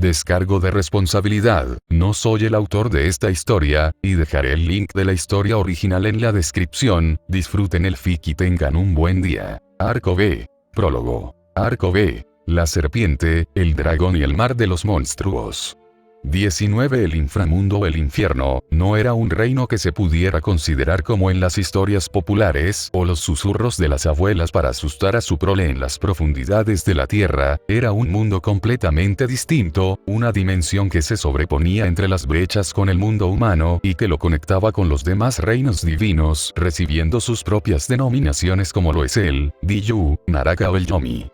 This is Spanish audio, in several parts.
Descargo de responsabilidad, no soy el autor de esta historia, y dejaré el link de la historia original en la descripción. Disfruten el fic y tengan un buen día. Arco B. Prólogo. Arco B. La serpiente, el dragón y el mar de los monstruos. 19. El inframundo o el infierno, no era un reino que se pudiera considerar como en las historias populares o los susurros de las abuelas para asustar a su prole en las profundidades de la tierra, era un mundo completamente distinto, una dimensión que se sobreponía entre las brechas con el mundo humano y que lo conectaba con los demás reinos divinos, recibiendo sus propias denominaciones como lo es el Diyu, Naraka o el Yomi.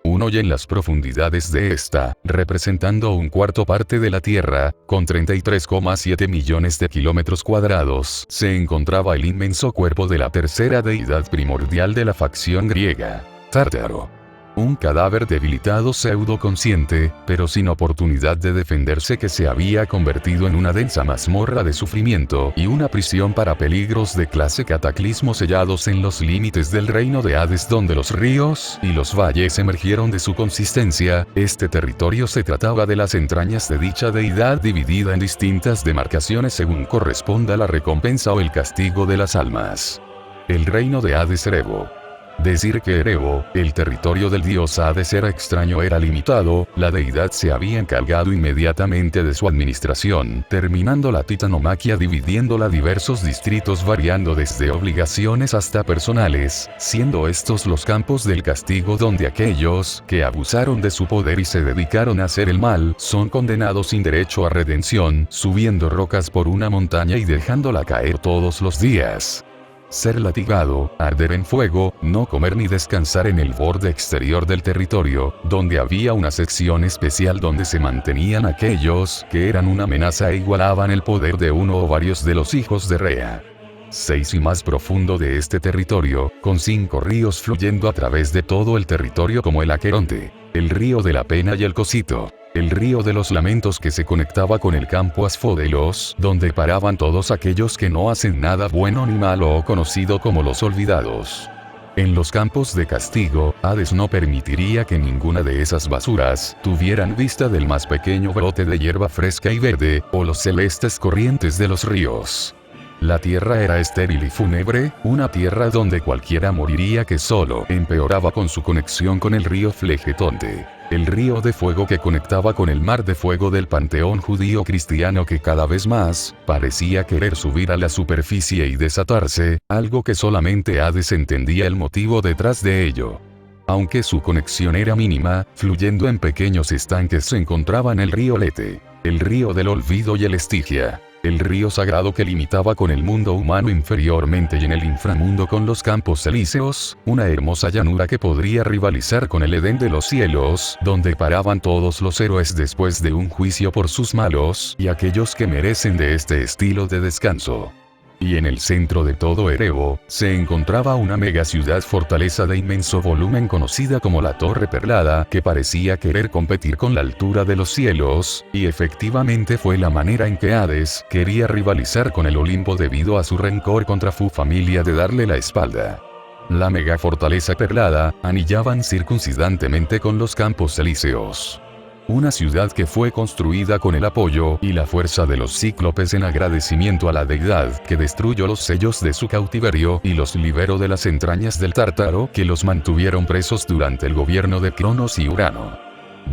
Uno y en las profundidades de esta, representando un cuarto parte de la Tierra, con 33,7 millones de kilómetros cuadrados, se encontraba el inmenso cuerpo de la tercera deidad primordial de la facción griega, Tártaro. Un cadáver debilitado pseudo-consciente, pero sin oportunidad de defenderse, que se había convertido en una densa mazmorra de sufrimiento y una prisión para peligros de clase cataclismo sellados en los límites del reino de Hades, donde los ríos y los valles emergieron de su consistencia. Este territorio se trataba de las entrañas de dicha deidad, dividida en distintas demarcaciones según corresponda la recompensa o el castigo de las almas. El reino de Hades Erebo. Decir que Erebo, el territorio del dios Hades, era extraño era limitado. La deidad se había encargado inmediatamente de su administración, terminando la titanomaquia dividiéndola diversos distritos variando desde obligaciones hasta personales, siendo estos los campos del castigo donde aquellos que abusaron de su poder y se dedicaron a hacer el mal son condenados sin derecho a redención, subiendo rocas por una montaña y dejándola caer todos los días. Ser latigado, arder en fuego, no comer ni descansar en el borde exterior del territorio, donde había una sección especial donde se mantenían aquellos que eran una amenaza e igualaban el poder de uno o varios de los hijos de Rea. 6. Y más profundo de este territorio, con 5 ríos fluyendo a través de todo el territorio como el Aqueronte, el río de la pena y el Cosito. El río de los lamentos que se conectaba con el campo Asfodelos, donde paraban todos aquellos que no hacen nada bueno ni malo o conocido como los olvidados. En los campos de castigo, Hades no permitiría que ninguna de esas basuras tuvieran vista del más pequeño brote de hierba fresca y verde, o los celestes corrientes de los ríos. La tierra era estéril y fúnebre, una tierra donde cualquiera moriría, que solo empeoraba con su conexión con el río Flegetonte, el río de fuego que conectaba con el mar de fuego del panteón judío cristiano, que cada vez más parecía querer subir a la superficie y desatarse, algo que solamente Hades entendía el motivo detrás de ello. Aunque su conexión era mínima, fluyendo en pequeños estanques se encontraban el río Lete, el río del olvido y el Estigia, el río sagrado que limitaba con el mundo humano inferiormente y en el inframundo con los campos elíseos, una hermosa llanura que podría rivalizar con el Edén de los cielos, donde paraban todos los héroes después de un juicio por sus malos y aquellos que merecen de este estilo de descanso. Y en el centro de todo Erebo, se encontraba una mega ciudad fortaleza de inmenso volumen conocida como la Torre Perlada, que parecía querer competir con la altura de los cielos, y efectivamente fue la manera en que Hades quería rivalizar con el Olimpo debido a su rencor contra su familia de darle la espalda. La mega fortaleza perlada anillaban circuncidantemente con los campos elíseos. Una ciudad que fue construida con el apoyo y la fuerza de los cíclopes en agradecimiento a la deidad que destruyó los sellos de su cautiverio y los liberó de las entrañas del Tártaro que los mantuvieron presos durante el gobierno de Cronos y Urano.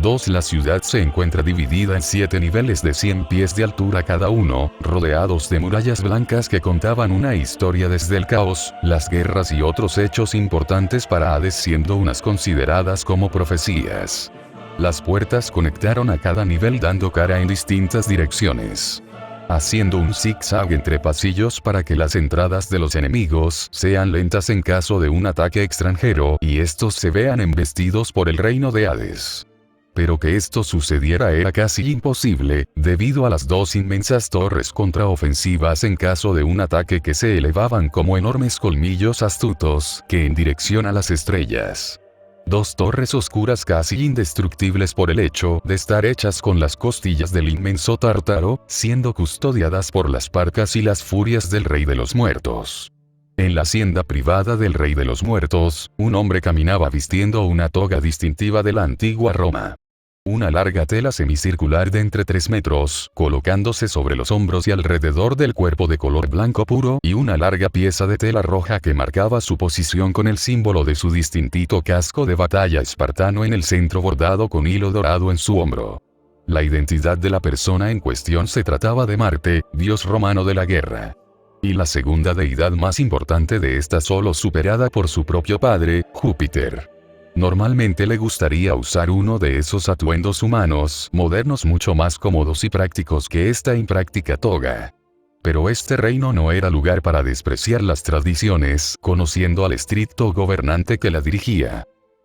2. La ciudad se encuentra dividida en 7 niveles de 100 pies de altura cada uno, rodeados de murallas blancas que contaban una historia desde el caos, las guerras y otros hechos importantes para Hades, siendo unas consideradas como profecías. Las puertas conectaron a cada nivel dando cara en distintas direcciones, haciendo un zigzag entre pasillos para que las entradas de los enemigos sean lentas en caso de un ataque extranjero y estos se vean embestidos por el reino de Hades. Pero que esto sucediera era casi imposible, debido a las 2 inmensas torres contraofensivas en caso de un ataque que se elevaban como enormes colmillos astutos que en dirección a las estrellas. 2 torres oscuras casi indestructibles por el hecho de estar hechas con las costillas del inmenso Tártaro, siendo custodiadas por las parcas y las furias del Rey de los Muertos. En la hacienda privada del Rey de los Muertos, un hombre caminaba vistiendo una toga distintiva de la antigua Roma. Una larga tela semicircular de entre 3 metros, colocándose sobre los hombros y alrededor del cuerpo de color blanco puro, y una larga pieza de tela roja que marcaba su posición con el símbolo de su distintivo casco de batalla espartano en el centro bordado con hilo dorado en su hombro. La identidad de la persona en cuestión se trataba de Marte, dios romano de la guerra. Y la segunda deidad más importante de esta solo superada por su propio padre, Júpiter. Normalmente le gustaría usar uno de esos atuendos humanos, modernos mucho más cómodos y prácticos que esta impráctica toga. Pero este reino no era lugar para despreciar las tradiciones, conociendo al estricto gobernante que la dirigía.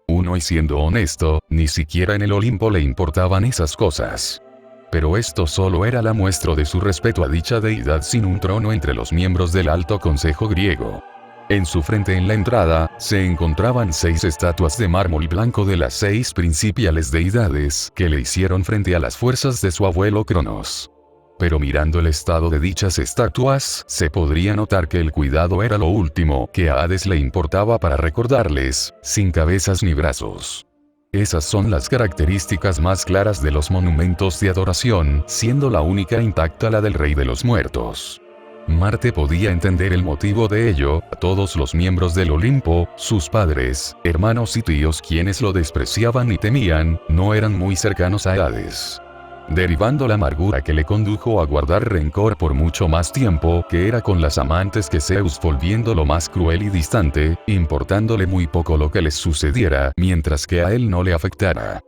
Uno y siendo honesto, ni siquiera en el Olimpo le importaban esas cosas. Pero esto solo era la muestra de su respeto a dicha deidad sin un trono entre los miembros del alto consejo griego. En su frente en la entrada, se encontraban 6 estatuas de mármol blanco de las 6 principales deidades que le hicieron frente a las fuerzas de su abuelo Cronos. Pero mirando el estado de dichas estatuas, se podría notar que el cuidado era lo último que a Hades le importaba para recordarles, sin cabezas ni brazos. Esas son las características más claras de los monumentos de adoración, siendo la única intacta la del Rey de los Muertos. Marte podía entender el motivo de ello, a todos los miembros del Olimpo, sus padres, hermanos y tíos quienes lo despreciaban y temían, no eran muy cercanos a Hades. Derivando la amargura que le condujo a guardar rencor por mucho más tiempo que era con las amantes que Zeus volviéndolo más cruel y distante, importándole muy poco lo que les sucediera mientras que a él no le afectara.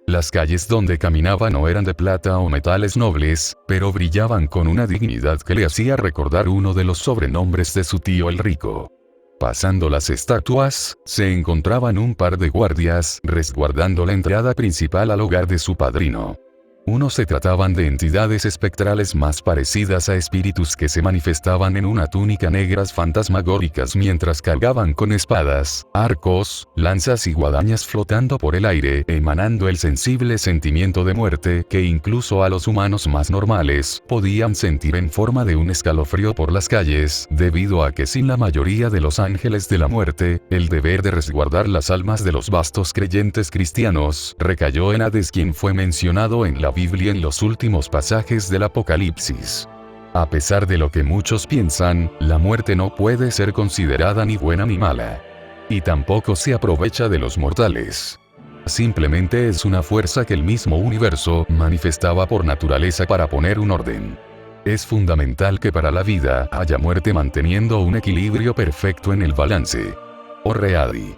Las calles donde caminaba no eran de plata o metales nobles, pero brillaban con una dignidad que le hacía recordar uno de los sobrenombres de su tío el rico. Pasando las estatuas, se encontraban un par de guardias resguardando la entrada principal al hogar de su padrino. Unos se trataban de entidades espectrales más parecidas a espíritus que se manifestaban en una túnica negras fantasmagóricas mientras cargaban con espadas, arcos, lanzas y guadañas flotando por el aire, emanando el sensible sentimiento de muerte que incluso a los humanos más normales podían sentir en forma de un escalofrío por las calles, debido a que sin la mayoría de los ángeles de la muerte, el deber de resguardar las almas de los vastos creyentes cristianos recayó en Hades, quien fue mencionado en la Biblia en los últimos pasajes del Apocalipsis. A pesar de lo que muchos piensan, la muerte no puede ser considerada ni buena ni mala. Y tampoco se aprovecha de los mortales. Simplemente es una fuerza que el mismo universo manifestaba por naturaleza para poner un orden. Es fundamental que para la vida haya muerte manteniendo un equilibrio perfecto en el balance. Orreadi.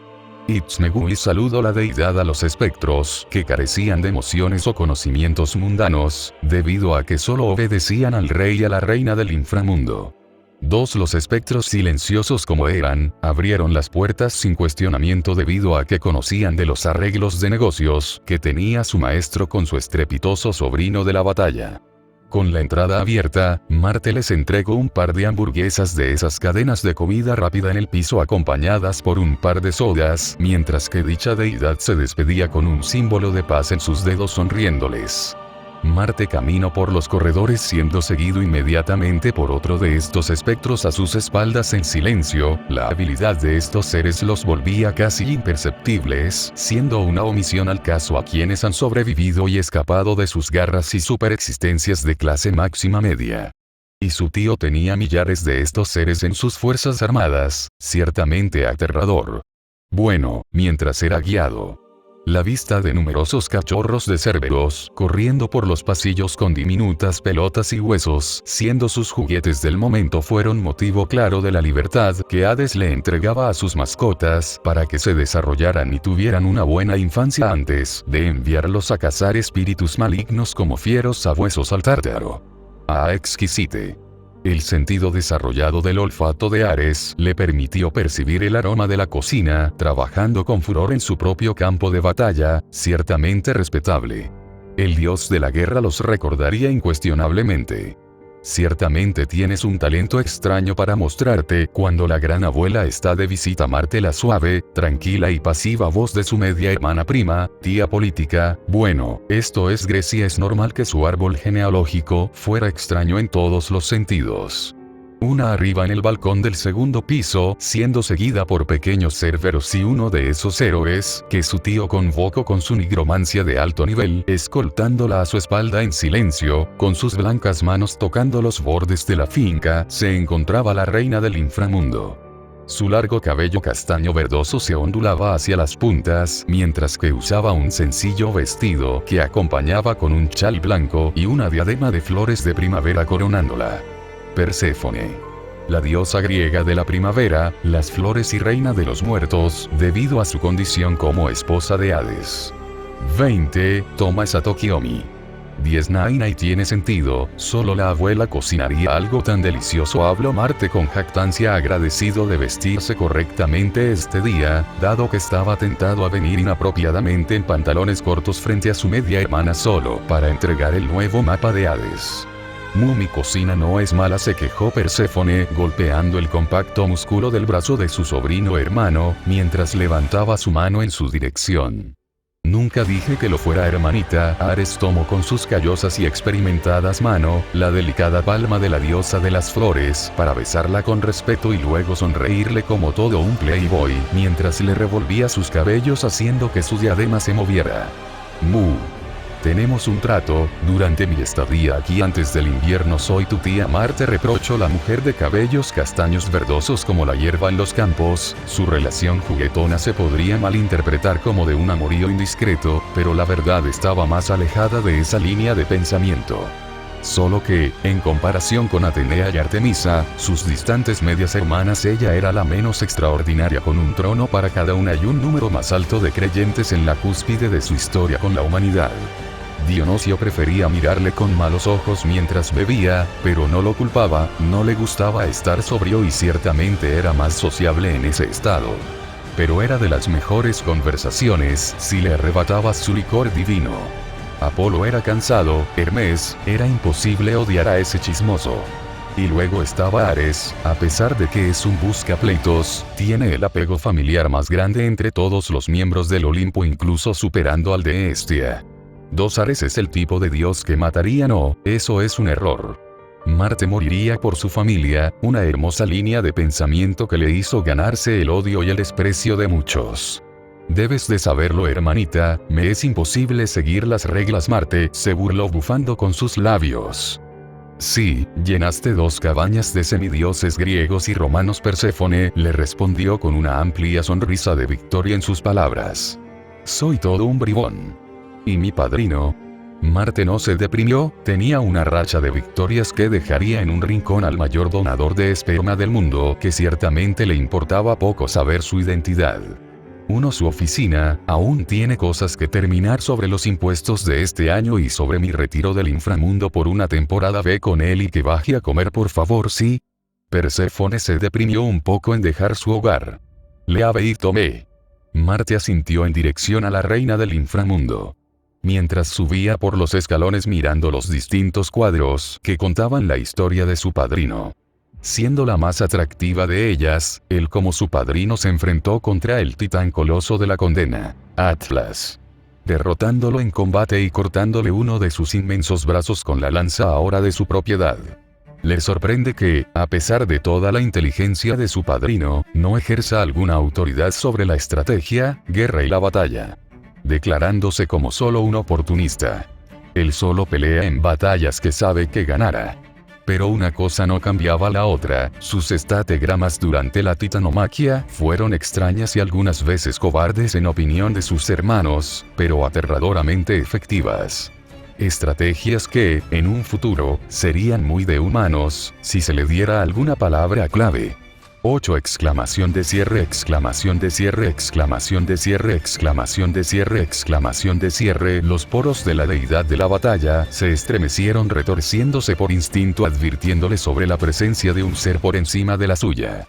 Itzmegui saludo la deidad a los espectros, que carecían de emociones o conocimientos mundanos, debido a que solo obedecían al rey y a la reina del inframundo. Los espectros silenciosos como eran, abrieron las puertas sin cuestionamiento debido a que conocían de los arreglos de negocios que tenía su maestro con su estrepitoso sobrino de la batalla. Con la entrada abierta, Marte les entregó un par de hamburguesas de esas cadenas de comida rápida en el piso acompañadas por un par de sodas, mientras que dicha deidad se despedía con un símbolo de paz en sus dedos sonriéndoles. Marte caminó por los corredores siendo seguido inmediatamente por otro de estos espectros a sus espaldas en silencio. La habilidad de estos seres los volvía casi imperceptibles, siendo una omisión al caso a quienes han sobrevivido y escapado de sus garras y superexistencias de clase máxima media. Y su tío tenía millares de estos seres en sus fuerzas armadas, ciertamente aterrador. Bueno, mientras era guiado. La vista de numerosos cachorros de Cerberus corriendo por los pasillos con diminutas pelotas y huesos, siendo sus juguetes del momento, fueron motivo claro de la libertad que Hades le entregaba a sus mascotas para que se desarrollaran y tuvieran una buena infancia antes de enviarlos a cazar espíritus malignos como fieros sabuesos al Tártaro. A exquisite. El sentido desarrollado del olfato de Ares le permitió percibir el aroma de la cocina, trabajando con furor en su propio campo de batalla, ciertamente respetable. El dios de la guerra los recordaría incuestionablemente. Ciertamente tienes un talento extraño para mostrarte cuando la gran abuela está de visita. Marte, la suave, tranquila y pasiva voz de su media hermana prima, tía política. Bueno, esto es Grecia. Es normal que su árbol genealógico fuera extraño en todos los sentidos. Una arriba en el balcón del segundo piso, siendo seguida por pequeños cerberos y uno de esos héroes, que su tío convocó con su nigromancia de alto nivel, escoltándola a su espalda en silencio, con sus blancas manos tocando los bordes de la finca, se encontraba la reina del inframundo. Su largo cabello castaño verdoso se ondulaba hacia las puntas, mientras que usaba un sencillo vestido que acompañaba con un chal blanco y una diadema de flores de primavera coronándola. Perséfone. La diosa griega de la primavera, las flores y reina de los muertos, debido a su condición como esposa de Hades. 20. Toma esa Tokiomi. 10. Naina y tiene sentido, solo la abuela cocinaría algo tan delicioso. Habló Marte con jactancia, agradecido de vestirse correctamente este día, dado que estaba tentado a venir inapropiadamente en pantalones cortos frente a su media hermana solo para entregar el nuevo mapa de Hades. Mi cocina no es mala, se quejó Perséfone, golpeando el compacto músculo del brazo de su sobrino hermano, mientras levantaba su mano en su dirección. Nunca dije que lo fuera, hermanita. Ares tomó con sus callosas y experimentadas manos la delicada palma de la diosa de las flores para besarla con respeto y luego sonreírle como todo un playboy, mientras le revolvía sus cabellos haciendo que su diadema se moviera. Tenemos un trato, durante mi estadía aquí antes del invierno soy tu tía Marte, reprochó la mujer de cabellos castaños verdosos como la hierba en los campos. Su relación juguetona se podría malinterpretar como de un amorío indiscreto, pero la verdad estaba más alejada de esa línea de pensamiento. Solo que, en comparación con Atenea y Artemisa, sus distantes medias hermanas, ella era la menos extraordinaria, con un trono para cada una y un número más alto de creyentes en la cúspide de su historia con la humanidad. Dionisio prefería mirarle con malos ojos mientras bebía, pero no lo culpaba, no le gustaba estar sobrio y ciertamente era más sociable en ese estado. Pero era de las mejores conversaciones si le arrebatabas su licor divino. Apolo era cansado, Hermes, era imposible odiar a ese chismoso. Y luego estaba Ares, a pesar de que es un buscapleitos, tiene el apego familiar más grande entre todos los miembros del Olimpo, incluso superando al de Hestia. Ares es el tipo de dios que mataría. No, eso es un error. Marte moriría por su familia, una hermosa línea de pensamiento que le hizo ganarse el odio y el desprecio de muchos. Debes de saberlo, hermanita, me es imposible seguir las reglas. Marte se burló bufando con sus labios. Sí, llenaste 2 cabañas de semidioses griegos y romanos. Perséfone le respondió con una amplia sonrisa de victoria en sus palabras. Soy todo un bribón. ¿Y mi padrino? Marte no se deprimió, tenía una racha de victorias que dejaría en un rincón al mayor donador de esperma del mundo, que ciertamente le importaba poco saber su identidad. Su oficina, aún tiene cosas que terminar sobre los impuestos de este año y sobre mi retiro del inframundo por una temporada. Ve con él y que baje a comer, por favor. Sí. Perséfone se deprimió un poco en dejar su hogar. Le habéis tomé. Marte asintió en dirección a la reina del inframundo. Mientras subía por los escalones mirando los distintos cuadros que contaban la historia de su padrino. Siendo la más atractiva de ellas, él como su padrino se enfrentó contra el titán coloso de la condena, Atlas. Derrotándolo en combate y cortándole uno de sus inmensos brazos con la lanza ahora de su propiedad. Le sorprende que, a pesar de toda la inteligencia de su padrino, no ejerza alguna autoridad sobre la estrategia, guerra y la batalla. Declarándose como solo un oportunista. Él solo pelea en batallas que sabe que ganará. Pero una cosa no cambiaba la otra, sus estategramas durante la titanomaquia fueron extrañas y algunas veces cobardes en opinión de sus hermanos, pero aterradoramente efectivas. Estrategias que, en un futuro, serían muy de humanos, si se le diera alguna palabra clave. 8 exclamación de cierre, exclamación de cierre, exclamación de cierre, exclamación de cierre, exclamación de cierre. Los poros de la deidad de la batalla se estremecieron retorciéndose por instinto, advirtiéndole sobre la presencia de un ser por encima de la suya.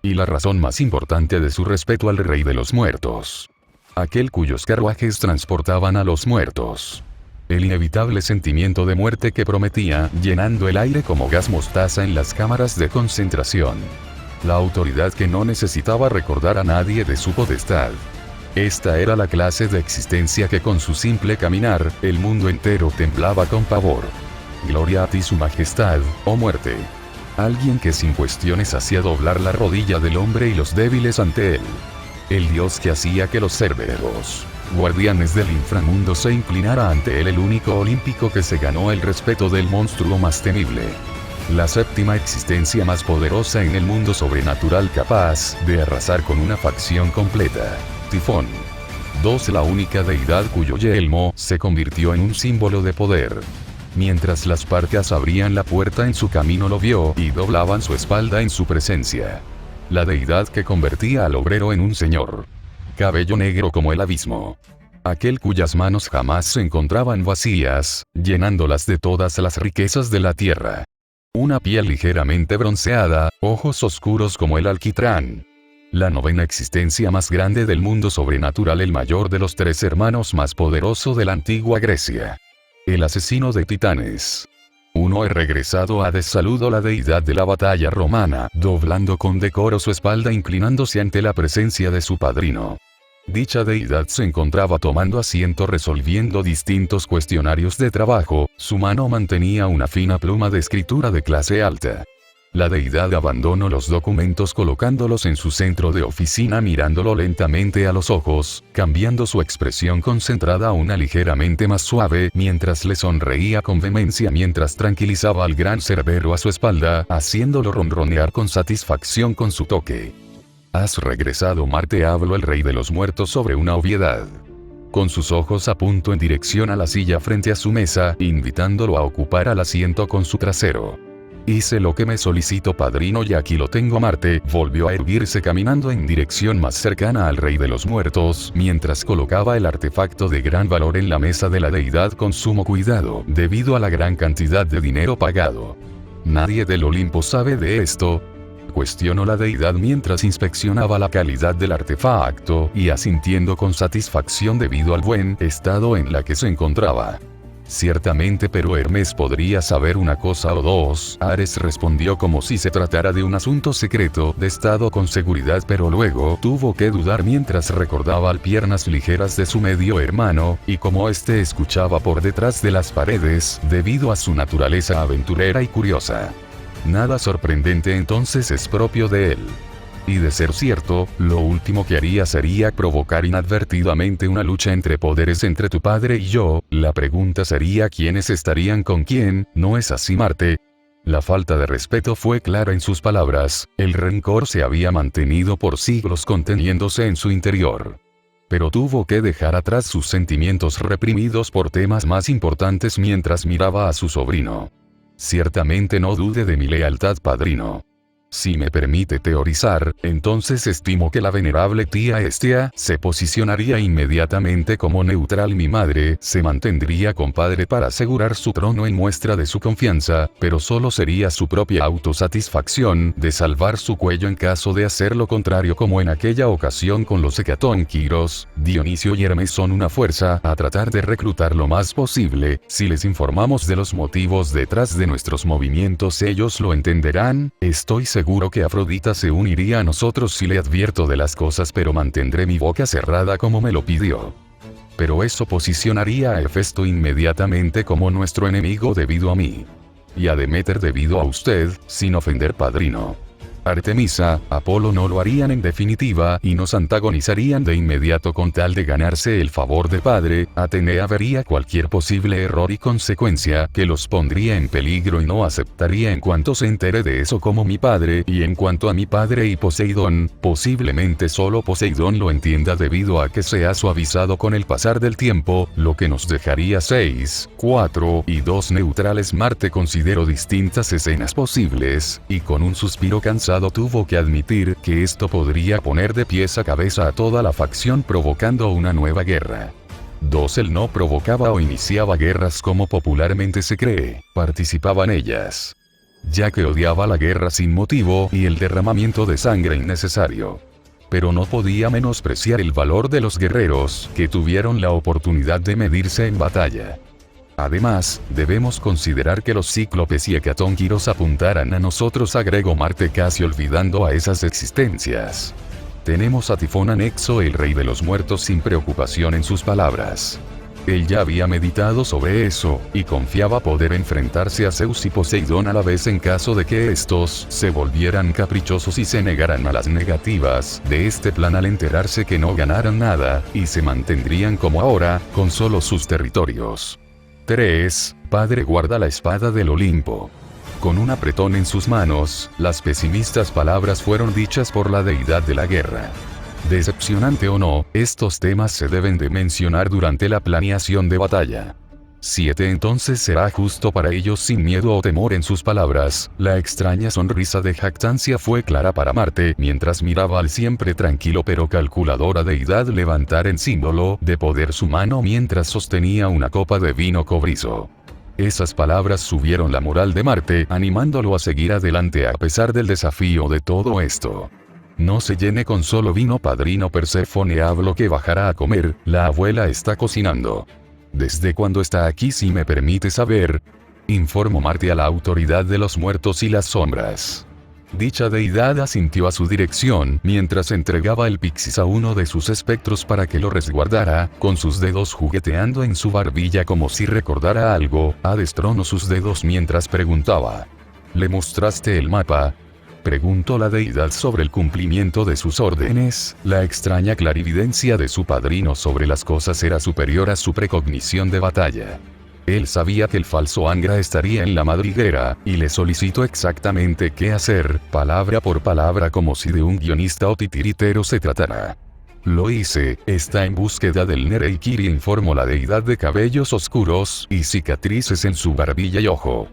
Y la razón más importante de su respeto al rey de los muertos. Aquel cuyos carruajes transportaban a los muertos. El inevitable sentimiento de muerte que prometía, llenando el aire como gas mostaza en las cámaras de concentración. La autoridad que no necesitaba recordar a nadie de su potestad. Esta era la clase de existencia que con su simple caminar, el mundo entero temblaba con pavor. Gloria a ti, su majestad, oh muerte. Alguien que sin cuestiones hacía doblar la rodilla del hombre y los débiles ante él. El dios que hacía que los cerberos, guardianes del inframundo, se inclinara ante él, el único olímpico que se ganó el respeto del monstruo más temible. La séptima existencia más poderosa en el mundo sobrenatural, capaz de arrasar con una facción completa. Tifón. 2. La única deidad cuyo yelmo se convirtió en un símbolo de poder. Mientras las parcas abrían la puerta en su camino, lo vio y doblaban su espalda en su presencia. La deidad que convertía al obrero en un señor. Cabello negro como el abismo. Aquel cuyas manos jamás se encontraban vacías, llenándolas de todas las riquezas de la tierra. Una piel ligeramente bronceada, ojos oscuros como el alquitrán. La novena existencia más grande del mundo sobrenatural, el mayor de los 3 hermanos más poderoso de la antigua Grecia. El asesino de titanes. 1. He regresado a Hades, saludo la deidad de la batalla romana, doblando con decoro su espalda, inclinándose ante la presencia de su padrino. Dicha deidad se encontraba tomando asiento resolviendo distintos cuestionarios de trabajo, su mano mantenía una fina pluma de escritura de clase alta. La deidad abandonó los documentos colocándolos en su centro de oficina, mirándolo lentamente a los ojos, cambiando su expresión concentrada a una ligeramente más suave, mientras le sonreía con vehemencia mientras tranquilizaba al gran cerbero a su espalda, haciéndolo ronronear con satisfacción con su toque. Has regresado, Marte, habló el rey de los muertos sobre una obviedad. Con sus ojos apuntó en dirección a la silla frente a su mesa, invitándolo a ocupar el asiento con su trasero. Hice lo que me solicitó, padrino, y aquí lo tengo. Marte volvió a erguirse caminando en dirección más cercana al rey de los muertos, mientras colocaba el artefacto de gran valor en la mesa de la deidad con sumo cuidado, debido a la gran cantidad de dinero pagado. ¿Nadie del Olimpo sabe de esto?, cuestionó la deidad mientras inspeccionaba la calidad del artefacto, y asintiendo con satisfacción debido al buen estado en la que se encontraba. Ciertamente, pero Hermes podría saber una cosa o dos. Ares respondió como si se tratara de un asunto secreto de estado con seguridad, pero luego tuvo que dudar mientras recordaba las piernas ligeras de su medio hermano, y cómo éste escuchaba por detrás de las paredes, debido a su naturaleza aventurera y curiosa. Nada sorprendente entonces es propio de él. Y de ser cierto, lo último que haría sería provocar inadvertidamente una lucha entre poderes entre tu padre y yo. La pregunta sería quiénes estarían con quién, ¿no es así, Marte? La falta de respeto fue clara en sus palabras, el rencor se había mantenido por siglos conteniéndose en su interior. Pero tuvo que dejar atrás sus sentimientos reprimidos por temas más importantes mientras miraba a su sobrino. Ciertamente no dude de mi lealtad, padrino. Si me permite teorizar, entonces estimo que la venerable tía Hestia se posicionaría inmediatamente como neutral. Mi madre se mantendría con padre para asegurar su trono en muestra de su confianza, pero solo sería su propia autosatisfacción de salvar su cuello en caso de hacer lo contrario, como en aquella ocasión con los hecatónquiros. Dionisio y Hermes son una fuerza a tratar de reclutar lo más posible. Si les informamos de los motivos detrás de nuestros movimientos, ellos lo entenderán. Estoy seguro que Afrodita se uniría a nosotros si le advierto de las cosas, pero mantendré mi boca cerrada como me lo pidió. Pero eso posicionaría a Hefesto inmediatamente como nuestro enemigo debido a mí. Y a Deméter debido a usted, sin ofender, padrino. Artemisa, Apolo no lo harían en definitiva, y nos antagonizarían de inmediato con tal de ganarse el favor de padre. Atenea vería cualquier posible error y consecuencia que los pondría en peligro y no aceptaría en cuanto se entere de eso como mi padre. Y en cuanto a mi padre y Poseidón, posiblemente solo Poseidón lo entienda debido a que se ha suavizado con el pasar del tiempo, lo que nos dejaría 6, 4 y 2 neutrales. Marte consideró distintas escenas posibles, y con un suspiro cansado tuvo que admitir que esto podría poner de pies a cabeza a toda la facción, provocando una nueva guerra. 2. Él no provocaba o iniciaba guerras como popularmente se cree, participaba en ellas, ya que odiaba la guerra sin motivo y el derramamiento de sangre innecesario. Pero no podía menospreciar el valor de los guerreros que tuvieron la oportunidad de medirse en batalla. Además, debemos considerar que los cíclopes y hecatónquiros apuntaran a nosotros, agregó Marte casi olvidando a esas existencias. Tenemos a Tifón anexo, el rey de los muertos, sin preocupación en sus palabras. Él ya había meditado sobre eso, y confiaba poder enfrentarse a Zeus y Poseidón a la vez en caso de que estos se volvieran caprichosos y se negaran a las negativas de este plan al enterarse que no ganaran nada, y se mantendrían como ahora, con solo sus territorios. 3. Padre guarda la espada del Olimpo. Con un apretón en sus manos, las pesimistas palabras fueron dichas por la deidad de la guerra. Decepcionante o no, estos temas se deben de mencionar durante la planeación de batalla. 7. Entonces será justo para ellos sin miedo o temor en sus palabras. La extraña sonrisa de jactancia fue clara para Marte mientras miraba al siempre tranquilo pero calculadora deidad levantar en símbolo de poder su mano mientras sostenía una copa de vino cobrizo. Esas palabras subieron la moral de Marte, animándolo a seguir adelante a pesar del desafío de todo esto. No se llene con solo vino, padrino Perséfone, hablo que bajará a comer, la abuela está cocinando. ¿Desde cuándo está aquí, si me permite saber? Informó Marte a la autoridad de los muertos y las sombras. Dicha deidad asintió a su dirección mientras entregaba el Pixis a uno de sus espectros para que lo resguardara, con sus dedos jugueteando en su barbilla como si recordara algo. Hades tronó sus dedos mientras preguntaba. ¿Le mostraste el mapa? Preguntó la deidad sobre el cumplimiento de sus órdenes. La extraña clarividencia de su padrino sobre las cosas era superior a su precognición de batalla. Él sabía que el falso Angra estaría en la madriguera, y le solicitó exactamente qué hacer, palabra por palabra, como si de un guionista o titiritero se tratara. Lo hice, está en búsqueda del Nereikiri, informó la deidad de cabellos oscuros y cicatrices en su barbilla y ojo.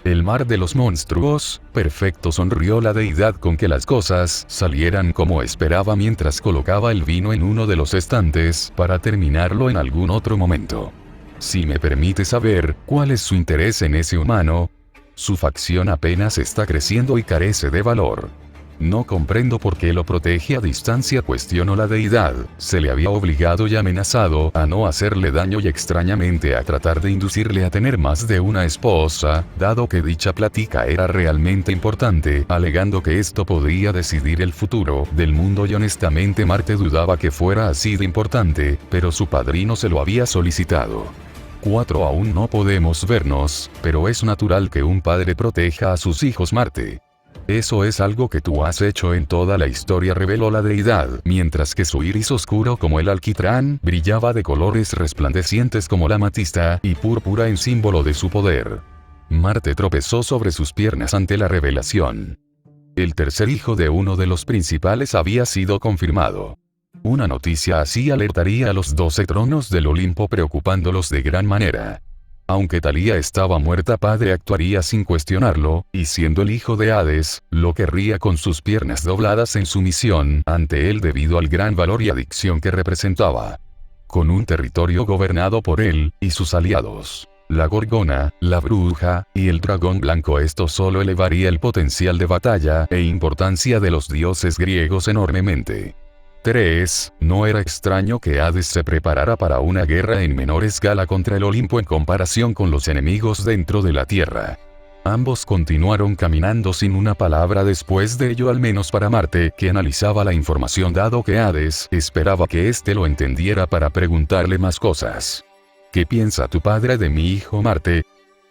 El mar de los monstruos, perfecto, sonrió la deidad con que las cosas salieran como esperaba mientras colocaba el vino en uno de los estantes para terminarlo en algún otro momento. Si me permite saber, ¿cuál es su interés en ese humano? Su facción apenas está creciendo y carece de valor. No comprendo por qué lo protege a distancia, cuestionó la deidad. Se le había obligado y amenazado a no hacerle daño y extrañamente a tratar de inducirle a tener más de una esposa, dado que dicha plática era realmente importante, alegando que esto podría decidir el futuro del mundo, y honestamente Marte dudaba que fuera así de importante, pero su padrino se lo había solicitado. 4. Aún no podemos vernos, pero es natural que un padre proteja a sus hijos, Marte. Eso es algo que tú has hecho en toda la historia, reveló la deidad, mientras que su iris oscuro como el alquitrán brillaba de colores resplandecientes como la amatista y púrpura en símbolo de su poder. Marte tropezó sobre sus piernas ante la revelación. El tercer hijo de uno de los principales había sido confirmado. Una noticia así alertaría a los 12 tronos del Olimpo, preocupándolos de gran manera. Aunque Thalía estaba muerta, padre actuaría sin cuestionarlo, y siendo el hijo de Hades, lo querría con sus piernas dobladas en sumisión ante él debido al gran valor y adicción que representaba. Con un territorio gobernado por él y sus aliados, la Gorgona, la Bruja y el Dragón Blanco, esto solo elevaría el potencial de batalla e importancia de los dioses griegos enormemente. 3. No era extraño que Hades se preparara para una guerra en menor escala contra el Olimpo en comparación con los enemigos dentro de la Tierra. Ambos continuaron caminando sin una palabra después de ello, al menos para Marte, que analizaba la información, dado que Hades esperaba que éste lo entendiera para preguntarle más cosas. ¿Qué piensa tu padre de mi hijo, Marte?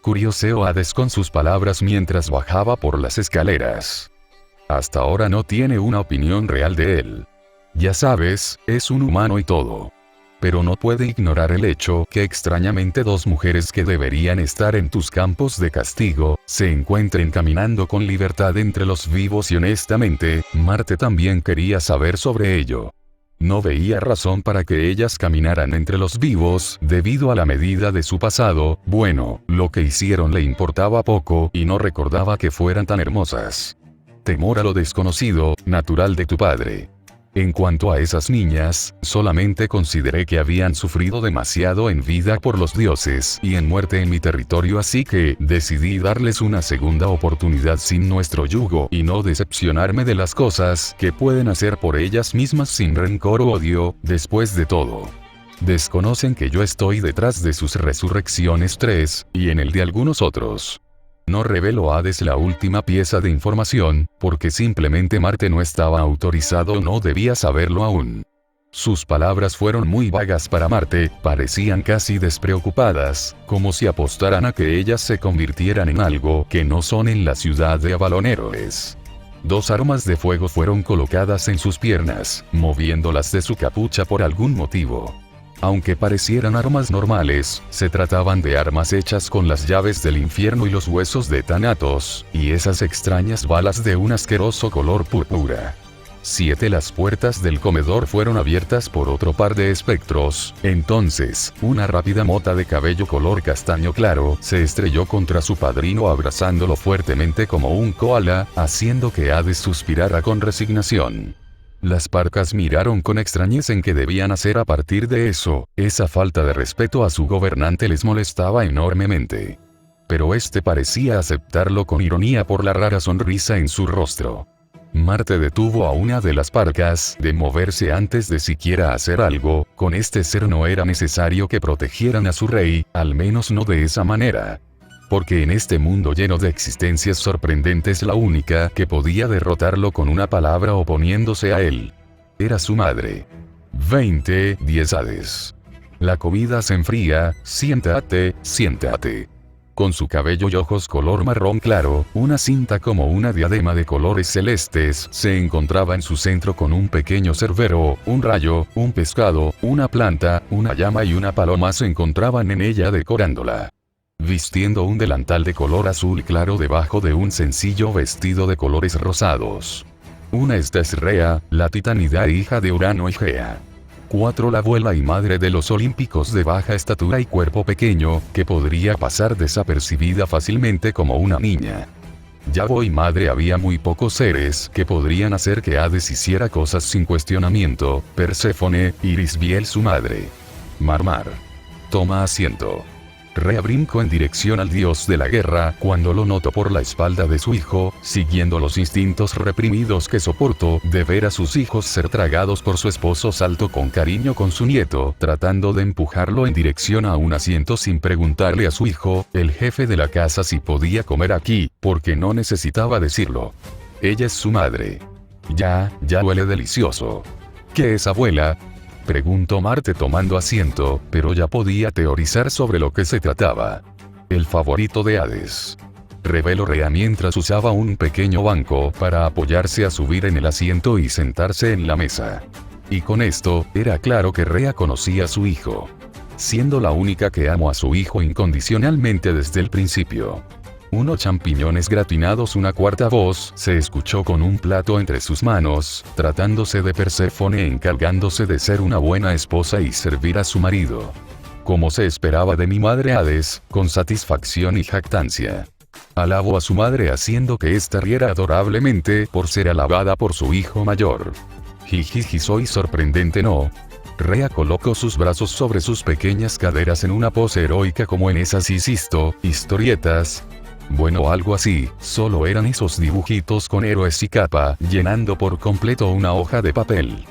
Curioseó Hades con sus palabras mientras bajaba por las escaleras. Hasta ahora no tiene una opinión real de él. Ya sabes, es un humano y todo. Pero no puede ignorar el hecho que extrañamente 2 mujeres que deberían estar en tus campos de castigo, se encuentren caminando con libertad entre los vivos, y honestamente, Marte también quería saber sobre ello. No veía razón para que ellas caminaran entre los vivos, debido a la medida de su pasado. Bueno, lo que hicieron le importaba poco, y no recordaba que fueran tan hermosas. Temor a lo desconocido, natural de tu padre. En cuanto a esas niñas, solamente consideré que habían sufrido demasiado en vida por los dioses y en muerte en mi territorio, así que decidí darles una segunda oportunidad sin nuestro yugo y no decepcionarme de las cosas que pueden hacer por ellas mismas sin rencor o odio. Después de todo, desconocen que yo estoy detrás de sus resurrecciones 3, y en el de algunos otros. No reveló Hades la última pieza de información, porque simplemente Marte no estaba autorizado o no debía saberlo aún. Sus palabras fueron muy vagas para Marte, parecían casi despreocupadas, como si apostaran a que ellas se convirtieran en algo que no son en la ciudad de Avalon héroes. 2 armas de fuego fueron colocadas en sus piernas, moviéndolas de su capucha por algún motivo. Aunque parecieran armas normales, se trataban de armas hechas con las llaves del infierno y los huesos de Thanatos, y esas extrañas balas de un asqueroso color púrpura. 7 Las puertas del comedor fueron abiertas por otro par de espectros, entonces, una rápida mota de cabello color castaño claro se estrelló contra su padrino abrazándolo fuertemente como un koala, haciendo que Hades suspirara con resignación. Las parcas miraron con extrañez en qué debían hacer a partir de eso, esa falta de respeto a su gobernante les molestaba enormemente. Pero este parecía aceptarlo con ironía por la rara sonrisa en su rostro. Marte detuvo a una de las parcas de moverse antes de siquiera hacer algo, con este ser no era necesario que protegieran a su rey, al menos no de esa manera. Porque en este mundo lleno de existencias sorprendentes la única que podía derrotarlo con una palabra oponiéndose a él era su madre. 10 Hades. La comida se enfría, siéntate, siéntate. Con su cabello y ojos color marrón claro, una cinta como una diadema de colores celestes se encontraba en su centro con un pequeño cerbero, un rayo, un pescado, una planta, una llama y una paloma se encontraban en ella decorándola. Vistiendo un delantal de color azul claro debajo de un sencillo vestido de colores rosados. Esta es Rea, la titanidad hija de Urano y Gea. 4 La abuela y madre de los olímpicos de baja estatura y cuerpo pequeño, que podría pasar desapercibida fácilmente como una niña. Yabo y madre había muy pocos seres que podrían hacer que Hades hiciera cosas sin cuestionamiento, Perséfone, Irisbiel su madre. Marmar. Toma asiento. Rea brincó en dirección al dios de la guerra cuando lo notó por la espalda de su hijo, siguiendo los instintos reprimidos que soportó de ver a sus hijos ser tragados por su esposo. Saltó con cariño con su nieto, tratando de empujarlo en dirección a un asiento sin preguntarle a su hijo, el jefe de la casa, si podía comer aquí, porque no necesitaba decirlo. Ella es su madre. Ya huele delicioso. ¿Qué es, abuela?, preguntó Marte tomando asiento, pero ya podía teorizar sobre lo que se trataba. El favorito de Hades. Reveló Rea mientras usaba un pequeño banco para apoyarse a subir en el asiento y sentarse en la mesa. Y con esto, era claro que Rea conocía a su hijo. Siendo la única que amó a su hijo incondicionalmente desde el principio. Unos champiñones gratinados. Una cuarta voz se escuchó con un plato entre sus manos, tratándose de Perséfone encargándose de ser una buena esposa y servir a su marido. Como se esperaba de mi madre Hades, con satisfacción y jactancia. Alabó a su madre haciendo que ésta riera adorablemente por ser alabada por su hijo mayor. Jijiji, soy sorprendente, ¿no? Rea colocó sus brazos sobre sus pequeñas caderas en una pose heroica como en esas, insisto, historietas. Bueno, algo así, solo eran esos dibujitos con héroes y capa, llenando por completo una hoja de papel.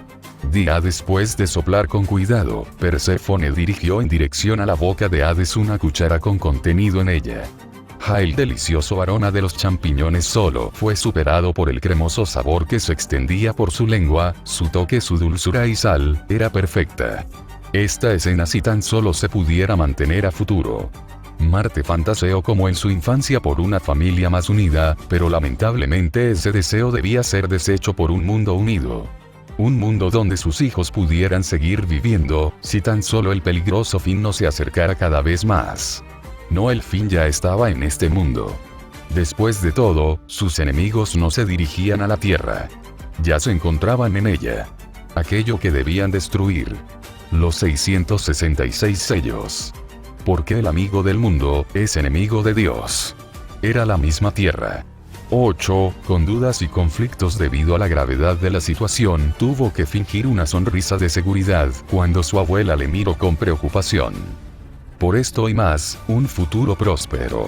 Día después de soplar con cuidado, Perséfone dirigió en dirección a la boca de Hades una cuchara con contenido en ella. El delicioso aroma de los champiñones solo fue superado por el cremoso sabor que se extendía por su lengua, su toque, su dulzura y sal, era perfecta. Esta escena, si tan solo se pudiera mantener a futuro. Marte fantaseó como en su infancia por una familia más unida, pero lamentablemente ese deseo debía ser deshecho por un mundo unido. Un mundo donde sus hijos pudieran seguir viviendo, si tan solo el peligroso fin no se acercara cada vez más. No, el fin ya estaba en este mundo. Después de todo, sus enemigos no se dirigían a la Tierra. Ya se encontraban en ella. Aquello que debían destruir. Los 666 sellos. Porque el amigo del mundo es enemigo de Dios. Era la misma Tierra. 8. Con dudas y conflictos debido a la gravedad de la situación, tuvo que fingir una sonrisa de seguridad cuando su abuela le miró con preocupación. Por esto y más, un futuro próspero.